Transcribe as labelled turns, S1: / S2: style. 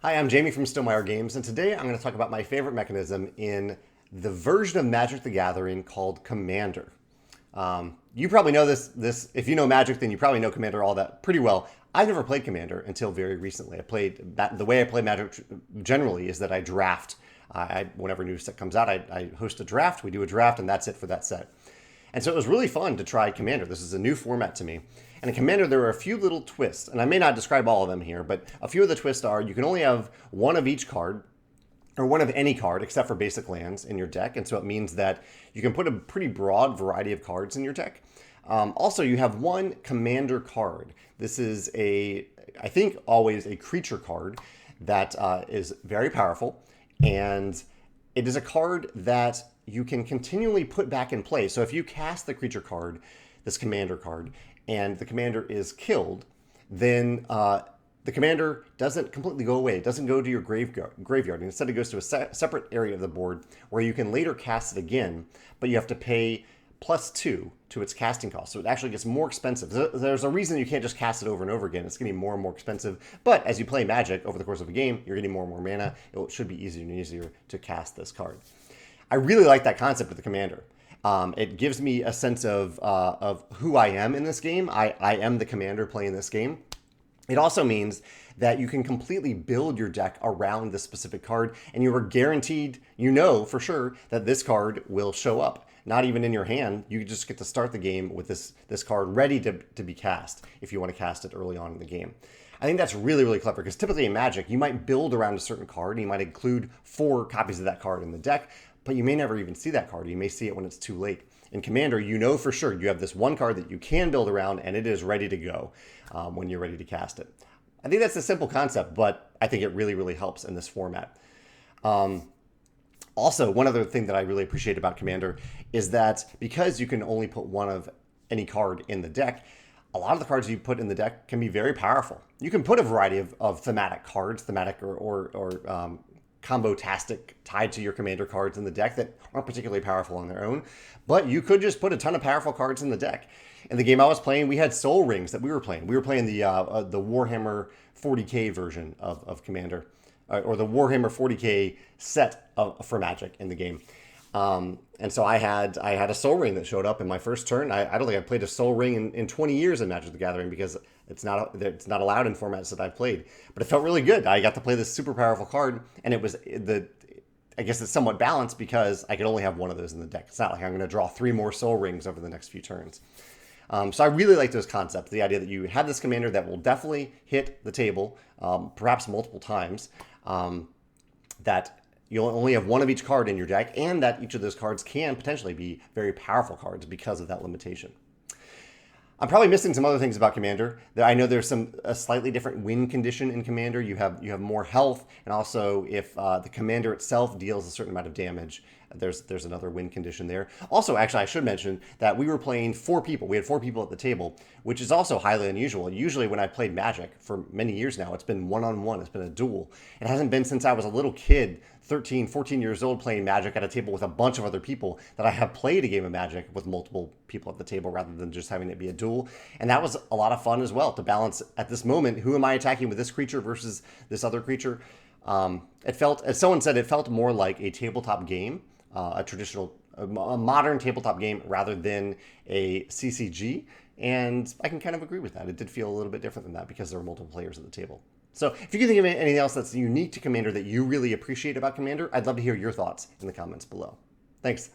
S1: Hi, I'm Jamey from Stonemaier Games, and today I'm going to talk about my favorite mechanism in the version of Magic the Gathering called Commander. You probably know this. If you know Magic, then you probably know Commander all that pretty well. I've never played Commander until very recently. The way I play Magic generally is that I draft. Whenever a new set comes out, I host a draft. We do a draft, and that's it for that set. And so it was really fun to try Commander. This is a new format to me. And in Commander, there are a few little twists, and I may not describe all of them here, but a few of the twists are you can only have one of each card, or one of any card, except for basic lands in your deck. And so it means that you can put a pretty broad variety of cards in your deck. Also, you have one Commander card. This is I think, always a creature card that is very powerful, and it is a card that you can continually put back in play. So if you cast the creature card, this Commander card, and the commander is killed, then the commander doesn't completely go away. It doesn't go to your graveyard. Instead, it goes to a separate area of the board where you can later cast it again, but you have to pay +2 to its casting cost. So it actually gets more expensive. There's a reason you can't just cast it over and over again. It's getting more and more expensive. But as you play Magic over the course of a game, you're getting more and more mana. It should be easier and easier to cast this card. I really like that concept of the commander. It gives me a sense of who I am in this game. I am the commander playing this game. It also means that you can completely build your deck around this specific card, and you are guaranteed, you know for sure, that this card will show up. Not even in your hand, you just get to start the game with this card ready to be cast if you want to cast it early on in the game. I think that's really, really clever, because typically in Magic, you might build around a certain card, and you might include 4 copies of that card in the deck, but you may never even see that card. You may see it when it's too late. In Commander, you know for sure you have this one card that you can build around, and it is ready to go when you're ready to cast it. I think that's a simple concept, but I think it really, really helps in this format. Also, one other thing that I really appreciate about Commander is that because you can only put one of any card in the deck, a lot of the cards you put in the deck can be very powerful. You can put a variety of thematic cards, thematic or combo-tastic tied to your commander cards in the deck that aren't particularly powerful on their own, but you could just put a ton of powerful cards in the deck. In the game I was playing, we had soul rings that we were playing. We were playing the Warhammer 40k version of Commander, or the Warhammer 40k set for Magic in the game. And so I had a soul ring that showed up in my first turn. I don't think I've played a soul ring in 20 years in Magic the Gathering, because it's not allowed in formats that I've played. But it felt really good. I got to play this super powerful card, and I guess it's somewhat balanced because I could only have one of those in the deck. It's not like I'm going to draw 3 more soul rings over the next few turns. So I really like those concepts. The idea that you have this commander that will definitely hit the table, perhaps multiple times, that you'll only have one of each card in your deck, and that each of those cards can potentially be very powerful cards because of that limitation. I'm probably missing some other things about Commander. I know there's a slightly different win condition in Commander. You have more health, and also if the Commander itself deals a certain amount of damage, there's another win condition there. Also, actually, I should mention that we were playing 4 people. We had 4 people at the table, which is also highly unusual. Usually when I played Magic for many years now, it's been one-on-one. It's been a duel. It hasn't been since I was a little kid, 13, 14 years old, playing Magic at a table with a bunch of other people, that I have played a game of Magic with multiple people at the table rather than just having it be a duel. And that was a lot of fun as well, to balance at this moment, who am I attacking with this creature versus this other creature? It felt, as someone said, it felt more like a tabletop game, a modern tabletop game rather than a CCG. And I can kind of agree with that. It did feel a little bit different than that because there were multiple players at the table. So if you can think of anything else that's unique to Commander that you really appreciate about Commander, I'd love to hear your thoughts in the comments below. Thanks.